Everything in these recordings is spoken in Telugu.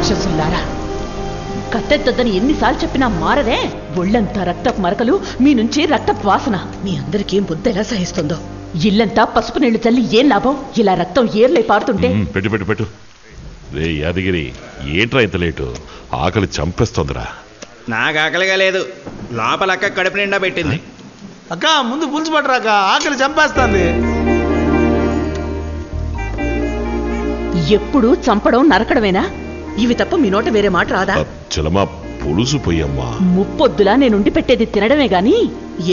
రాక్షసుల్లారా, కత్తెత్తొద్దని ఎన్నిసార్లు చెప్పినా మారదే. ఒళ్ళంతా రక్తపు మరకలు, మీ నుంచి రక్తపు వాసన. మీ అందరికీ బుద్ధి ఎలా సహిస్తుందో. ఇల్లంతా పసుపు నీళ్లు చల్లి ఏం లాభం? ఇలా రక్తం ఏర్లై పారుతుంటే. పెట్టు పెట్టు పెట్టు. రే యాదగిరి, ఏంట్రా ఇంత లేటు? ఆకలి చంపేస్తోందిరా. నాకు ఆకలిగా లేదు, లోపల అక్క కడుపు నిండా పెట్టింది. అక్క ముందు పులుసు పట్టరాక, ఆకలి చంపేస్తుంది. ఎప్పుడు చంపడం నరకడమేనా? ఇవి తప్ప మీ నోట వేరే మాట రాదా? చలమా పులుసు పోయమ్మా. ముప్పొద్దులా నేనుండి పెట్టేది తినడమే గాని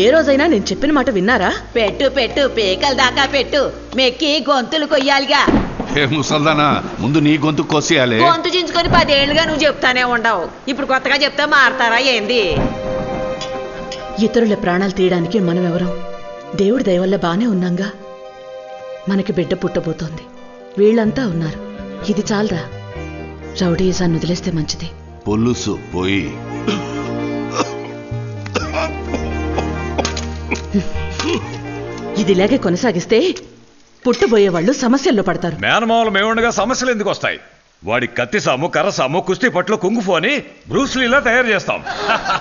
ఏ రోజైనా నేను చెప్పిన మాట విన్నారా? పెట్టు పెట్టు, పేకల దాకా పెట్టు, మెక్కి గొంతులు కొయ్యాలిగా. ఏ ముసల్దానా, ముందు నీ గొంతు కోసేయాలి. గొంతు చించుకొని 10 ఏళ్లుగా నువ్వు చెప్తానే ఉండవు, ఇప్పుడు కొత్తగా చెప్తా మారతారా ఏంది? ఇతరుల ప్రాణాలు తీయడానికి మనం ఎవరం? దేవుడి దయ వల్ల బానే ఉన్నాంగా. మనకి బిడ్డ పుట్టబోతోంది, వీళ్ళంతా ఉన్నారు. ఇది చాలదా? రౌడీసాన్ని వదిలేస్తే మంచిది. పులుసు పోయి. ఇది ఇలాగే కొనసాగిస్తే పుట్టబోయేవాళ్ళు సమస్యల్లో పడతారు. మేనమావులు మేముండగా సమస్యలు ఎందుకు వస్తాయి? వాడి కత్తి సాము, కర్ర సాము, కుస్తీ పట్లు, కుంగుఫు అని బ్రూస్లీలా తయారు చేస్తాం.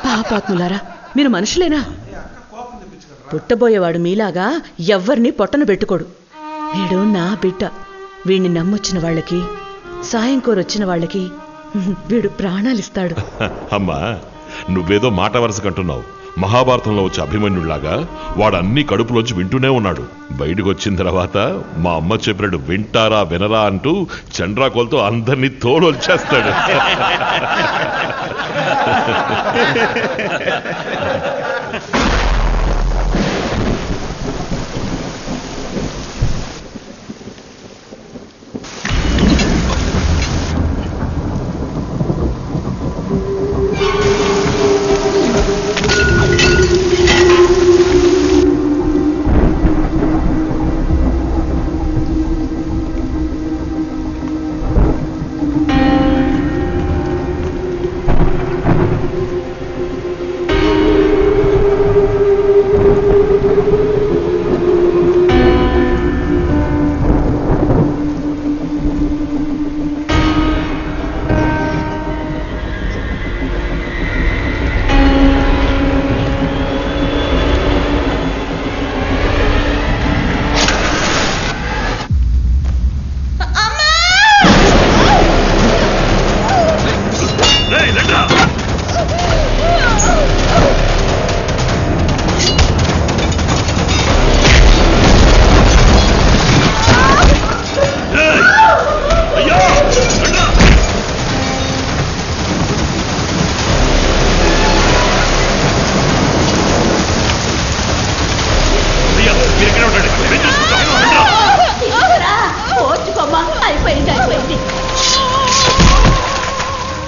పాపాత్ములారా, మీరు మనుషులేనా? పుట్టబోయేవాడు మీలాగా ఎవ్వరిని పొట్టను పెట్టుకోడు. వీడు నా బిడ్డ. వీడిని నమ్మొచ్చిన వాళ్ళకి, సాయం కోరొచ్చిన వాళ్ళకి వీడు ప్రాణాలిస్తాడు. అమ్మా, నువ్వేదో మాట వరుసకంటున్నావు. మహాభారతంలో వచ్చే అభిమన్యుడిలాగా వాడు అన్ని కడుపులోంచి వింటూనే ఉన్నాడు. బయటకు వచ్చిన తర్వాత మా అమ్మ చెప్పినట్టు వింటారా వినరా అంటూ చండ్రాకోలతో అందరినీ తోలొచ్చేస్తాడు.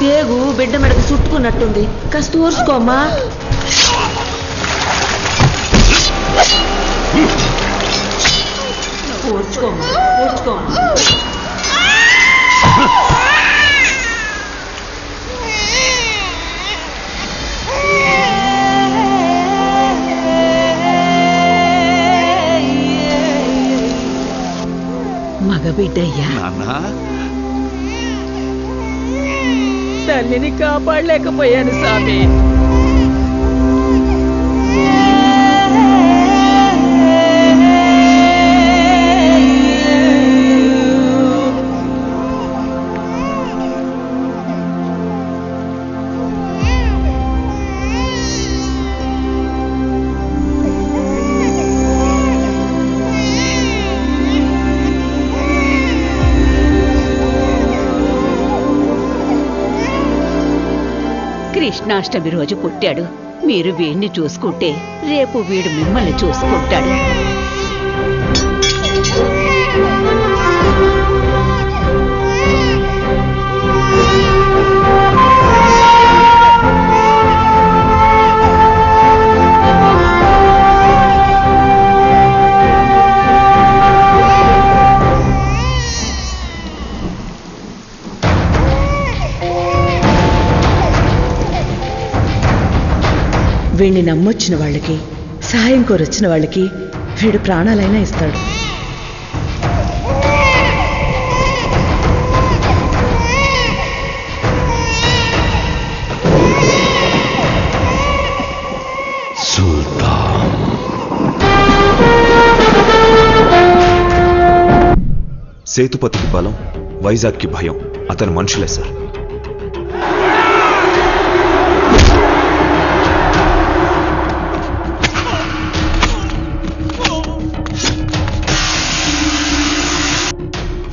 పేగు బిడ్డ మెడకు చుట్టుకున్నట్టుంది, కాస్త ఊర్చుకోమ్మా. ఊర్చుకోమ్మా, ఊర్చుకోమ్మా. మగబిడ్డయ్యా, తల్లిని కాపాడలేకపోయాను స్వామి. కృష్ణాష్టమి రోజు పుట్టాడు. మీరు వీడిని చూసుకుంటే రేపు వీడు మిమ్మల్ని చూసుకుంటాడు. వీడిని నమ్మొచ్చిన వాళ్ళకి, సహాయం కోరొచ్చిన వాళ్ళకి వీడు ప్రాణాలైనా ఇస్తాడు. సేతుపతికి బలం, వైజాగ్కి భయం అతని మనుషులే సార్.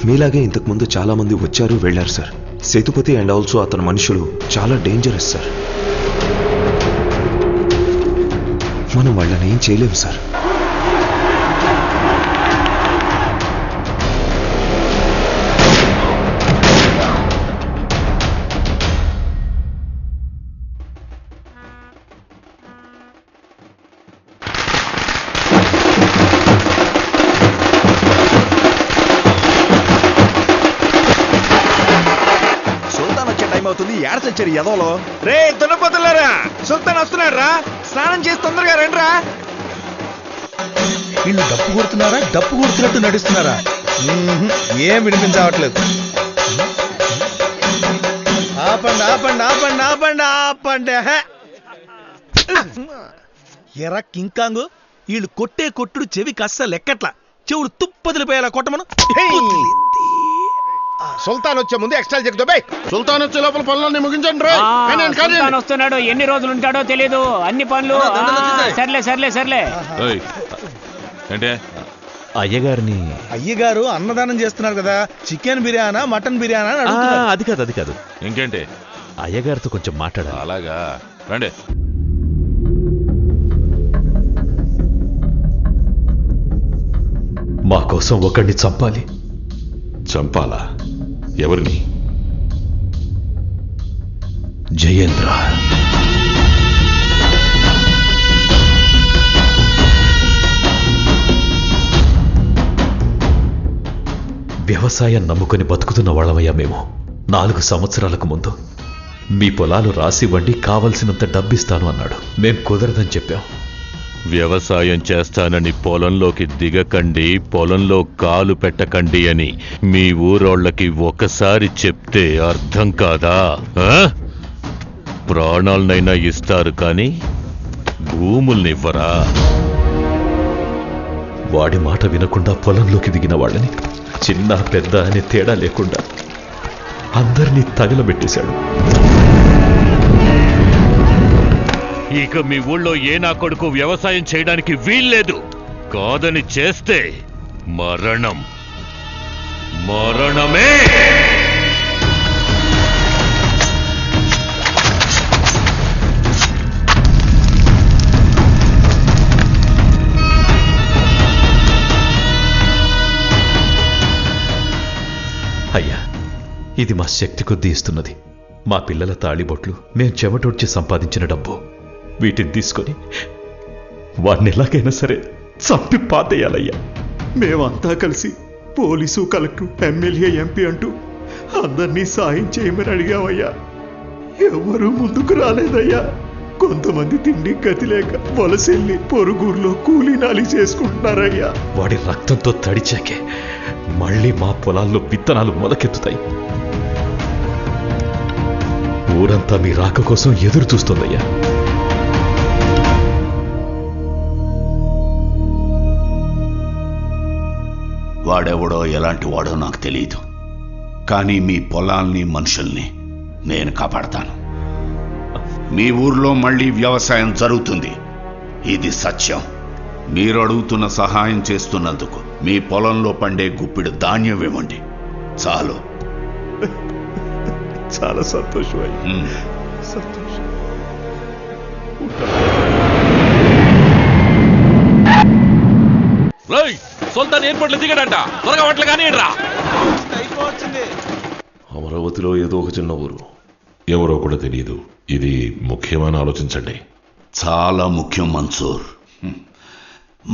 మీలాగే ఇంతకుముందు చాలా మంది వచ్చారు వెళ్ళారు సార్. సేతుపతి అండ్ ఆల్సో అతని మనుషులు చాలా డేంజరస్ సార్. మనం వాళ్ళని ఏం చేయలేము సార్. ఎదవలో రే దున్నపోతులారా, సుల్తాన్ వస్తున్నాడు రా, స్నానం చేసి తొందరగా రండి రా. వీళ్ళు డప్పు కొడుతున్నారా, డప్పు కొడుతున్నట్టు నడుస్తున్నారా? ఏం వినిపించవట్లేదు. ఆపండి ఆపండి ఆపండి ఆపండి ఆపండి. ఎరా కింకాంగు, వీళ్ళు కొట్టే కొట్టుడు చెవికి అస్సలు లెక్కట్లా. చెవుడు తుప్పదిలిపోయేలా కొట్టమను. సుల్తాన్ వచ్చే ముందు ఎక్స్ట్రా చెక్ సుల్తాన్ వచ్చే లోపల పనులన్నీ ముగించండి. వస్తున్నాడు, ఎన్ని రోజులు ఉంటాడో తెలీదు. అన్ని పనులు సర్లే సర్లే సర్లే. అంటే అయ్యగారు అన్నదానం చేస్తున్నారు కదా, చికెన్ బిర్యానా మటన్ బిర్యానా అని అడుగుతున్నారు. అది కాదు ఇంకేంటి? అయ్యగారితో కొంచెం మాట్లాడాలి. అలాగా, రండి. మా కోసం ఒకడిని చంపాలి. చంపాలా? ఎవరిని? జయేంద్ర. వ్యవసాయం నమ్ముకొని బతుకుతున్న వాళ్ళమయ్యా మేము. 4 సంవత్సరాలకు ముందు మీ పొలాలు రాసివ్వండి, కావలసినంత డబ్బిస్తాను అన్నాడు. మేం కుదరదని చెప్పాం. వ్యవసాయం చేస్తానని పొలంలోకి దిగకండి, పొలంలో కాలు పెట్టకండి అని మీ ఊరోళ్ళకి ఒకసారి చెప్తే అర్థం కాదా? ప్రాణాలనైనా ఇస్తారు కానీ భూముల్నివ్వరా? వాడి మాట వినకుండా పొలంలోకి దిగిన వాళ్ళని చిన్న పెద్ద అనే తేడా లేకుండా అందరినీ తగలబెట్టేశాడు. ఇక మీ ఊళ్ళో ఏ నా కొడుకు వ్యవసాయం చేయడానికి వీల్లేదు. కాదని చేస్తే మరణం, మరణమే. అయ్యా, ఇది మా శక్తి కొద్దీ ఇస్తున్నది. మా పిల్లల తాళిబొట్లు, మేం చెమటొడ్చి సంపాదించిన డబ్బు. వీటిని తీసుకొని వాడిని ఎలాగైనా సరే చంపి పాతేయాలయ్యా. మేమంతా కలిసి పోలీసు, కలెక్టర్, ఎమ్మెల్యే, ఎంపీ అంటూ అందరినీ సాయం చేయమని అడిగామయ్యా. ఎవరూ ముందుకు రాలేదయ్యా. కొంతమంది తిండి గతి లేక వలసెళ్ళి పొరుగురులో కూలీనాలి చేసుకుంటున్నారయ్యా. వాడి రక్తంతో తడిచాకే మళ్ళీ మా పొలాల్లో విత్తనాలు మొలకెత్తుతాయి. ఊరంతా మీ రాక కోసం ఎదురు చూస్తుందయ్యా. వాడెవడో ఎలాంటి వాడో నాకు తెలియదు, కానీ మీ పొలాల్ని మనుషుల్ని నేను కాపాడతాను. మీ ఊర్లో మళ్ళీ వ్యవసాయం జరుగుతుంది, ఇది సత్యం. మీరు అడుగుతున్న సహాయం చేస్తున్నందుకు మీ పొలంలో పండే గుప్పిడి ధాన్యం ఇవ్వండి చాలు. చాలా సంతోషం. సంతోషం. సుల్తాన్ ఎయిర్పోర్ట్ లో దిగాడంట, త్వరగా వాటిలో కానీ రా. అమరావతిలో ఏదో ఒక చిన్న ఊరు, ఎవరో కూడా తెలియదు. ఇది ముఖ్యమని ఆలోచించండి. చాలా ముఖ్యం మన్సూర్.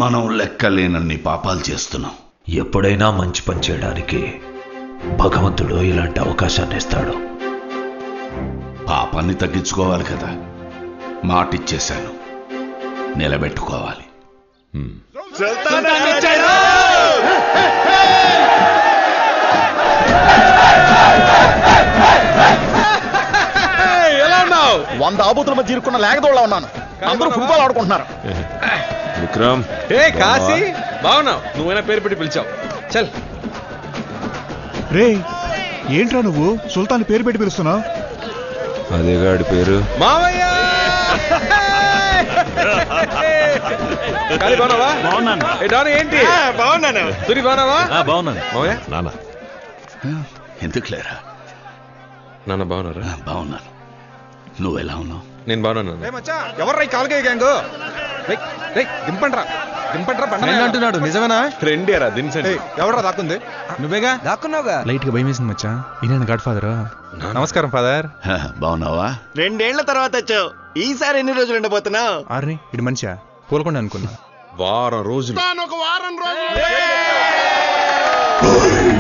మనం లెక్కలేనన్ని పాపాలు చేస్తున్నాం. ఎప్పుడైనా మంచి పని చేయడానికి భగవంతుడు ఇలాంటి అవకాశాన్ని ఇస్తాడు. పాపాన్ని తగ్గించుకోవాలి కదా, మాటిచ్చేశాను, నిలబెట్టుకోవాలి. ఎలా ఉన్నావు? 100 ఆబూతుల మధ్య ఇరుక్కున్న లేకదోళ్ళ ఉన్నాను. అందరూ ఫుట్బాల్ ఆడుకుంటున్నారు. విక్రమ్, ఏ కాశీ, బాగున్నావు? నువ్వైనా పేరు పెట్టి పిలిచావు. చల్. రే ఏంట్రా నువ్వు సుల్తాన్ పేరు పెట్టి పిలుస్తున్నావు? అదే గాడి పేరు. మావయ్య ఏంటి బాగున్నాను. సూరి బాగున్నావా? బాగున్నాను మావయ్య నాన్న ఎందుకు లేరా? నాన్న బాగున్నారా? బాగున్నాను. నువ్వెలా ఉన్నావు? నేను బాగున్నాను. ఎవర్రా ఈ కాలకాయ గ్యాంగ్? దింపండ్రా అంటున్నాడు నిజమేనా? ఫ్రెండేరా దించండి. ఎవరా దాక్కుంది? నువ్వేగా దాక్కున్నావుగా. లైట్ గా భయం వేసింది మచ్చా. ఈయన గాడ్ ఫాదర్. నమస్కారం ఫాదర్. బాగున్నావా? 2 ఏళ్ల తర్వాత వచ్చావు. ఈసారి ఎన్ని రోజులు ఉండబోతున్నావు? ఆర్ని ఇటు మనిషా పూలకుండా అనుకున్నా. వారం రోజులు. ఓయ్!